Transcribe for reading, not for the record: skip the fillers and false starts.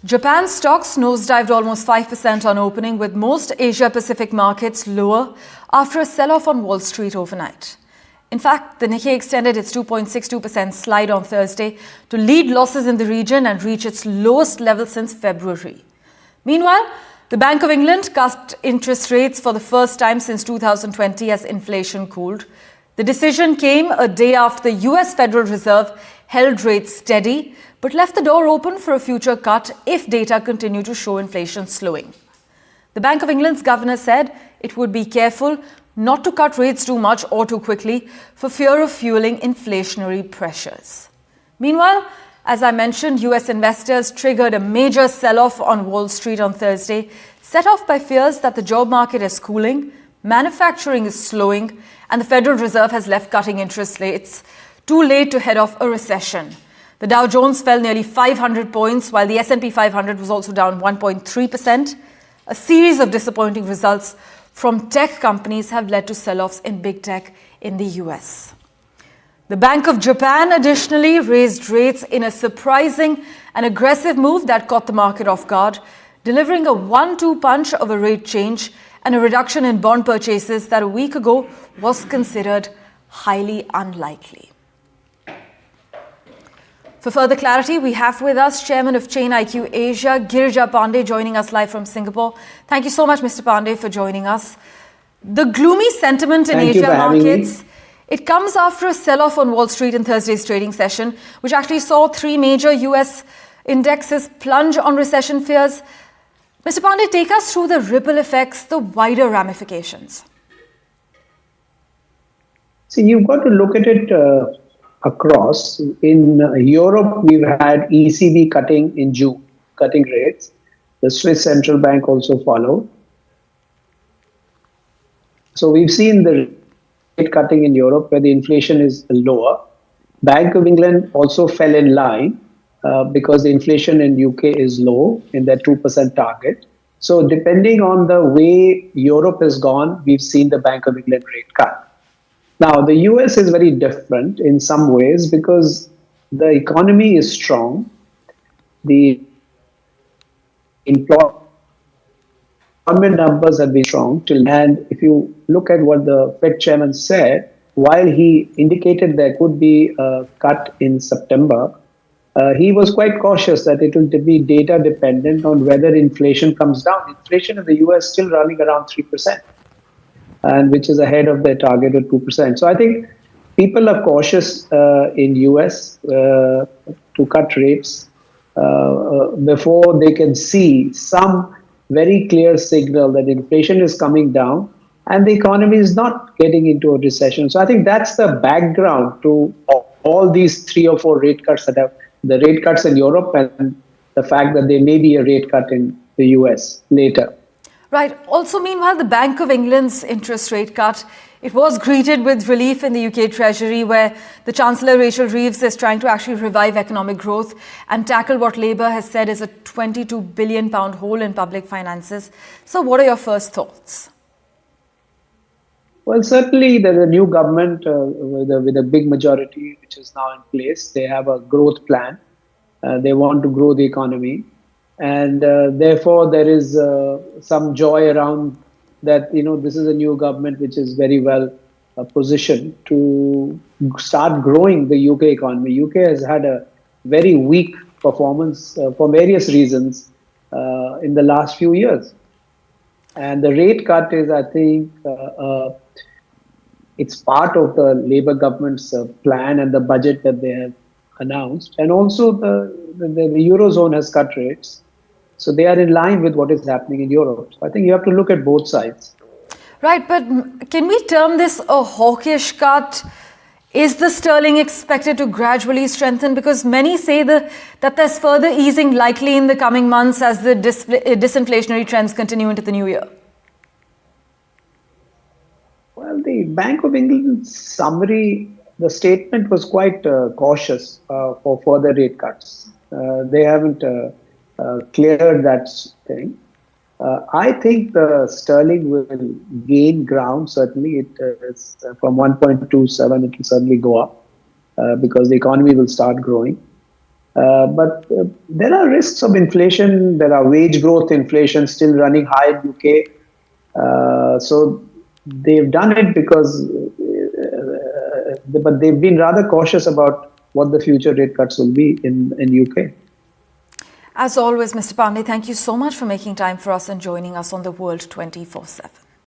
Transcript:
Japan's stocks nosedived almost 5% on opening, with most Asia-Pacific markets lower after a sell-off on Wall Street overnight. In fact, the Nikkei extended its 2.62% slide on Thursday to lead losses in the region and reach its lowest level since February. Meanwhile, the Bank of England cut interest rates for the first time since 2020 as inflation cooled. The decision came a day after the US Federal Reserve held rates steady, but left the door open for a future cut if data continue to show inflation slowing. The Bank of England's governor said it would be careful not to cut rates too much or too quickly for fear of fueling inflationary pressures. Meanwhile, as I mentioned, US investors triggered a major sell-off on Wall Street on Thursday, set off by fears that the job market is cooling, manufacturing is slowing, and the Federal Reserve has left cutting interest rates too late to head off a recession. The Dow Jones fell nearly 500 points, while the S&P 500 was also down 1.3%. A series of disappointing results from tech companies have led to sell-offs in big tech in the US. The Bank of Japan additionally raised rates in a surprising and aggressive move that caught the market off guard, delivering a 1-2 punch of a rate change and a reduction in bond purchases that a week ago was considered highly unlikely. For further clarity, we have with us Chairman of Chain IQ Asia, Girija Pandey, joining us live from Singapore. Thank you so much, Mr. Pandey, for joining us. The gloomy sentiment in Asia markets, it comes after a sell-off on Wall Street in Thursday's trading session, which actually saw 3 major US indexes plunge on recession fears. Mr. Pandey, take us through the ripple effects, the wider ramifications. See, you've got to look at it across. In Europe, we've had ECB cutting in June, cutting rates. The Swiss Central Bank also followed. So we've seen the rate cutting in Europe where the inflation is lower. Bank of England also fell in line because the inflation in UK is low in their 2% target. So depending on the way Europe has gone, we've seen the Bank of England rate cut. Now, the US is very different in some ways because the economy is strong. The employment numbers have been strong. And if you look at what the Fed chairman said, while he indicated there could be a cut in September, he was quite cautious that it will be data dependent on whether inflation comes down. Inflation in the US is still running around 3%. And which is ahead of their target of 2%. So I think people are cautious in US to cut rates before they can see some very clear signal that inflation is coming down and the economy is not getting into a recession. So I think that's the background to all these 3 or 4 rate cuts that have the rate cuts in Europe and the fact that there may be a rate cut in the US later. Right. Also, meanwhile, the Bank of England's interest rate cut, it was greeted with relief in the UK Treasury, where the Chancellor Rachel Reeves is trying to actually revive economic growth and tackle what Labour has said is a £22 billion hole in public finances. So what are your first thoughts? Well, certainly there's a new government with a big majority which is now in place. They have a growth plan. They want to grow the economy. And therefore, there is some joy around that, this is a new government which is very well positioned to start growing the UK economy. UK has had a very weak performance for various reasons in the last few years. And the rate cut is, I think, it's part of the Labour government's plan and the budget that they have announced. And also the Eurozone has cut rates. So they are in line with what is happening in Europe. So I think you have to look at both sides. Right, but can we term this a hawkish cut? Is the sterling expected to gradually strengthen? Because many say that there's further easing likely in the coming months as the disinflationary trends continue into the new year. Well, the Bank of England's summary, the statement was quite cautious for further rate cuts. They haven't cleared that thing. I think the sterling will gain ground. Certainly, it is from 1.27. It will certainly go up because the economy will start growing. But there are risks of inflation. There are wage growth inflation still running high in UK. So they've done it because, but they've been rather cautious about what the future rate cuts will be in UK. As always, Mr. Pandey, thank you so much for making time for us and joining us on The World 24/7.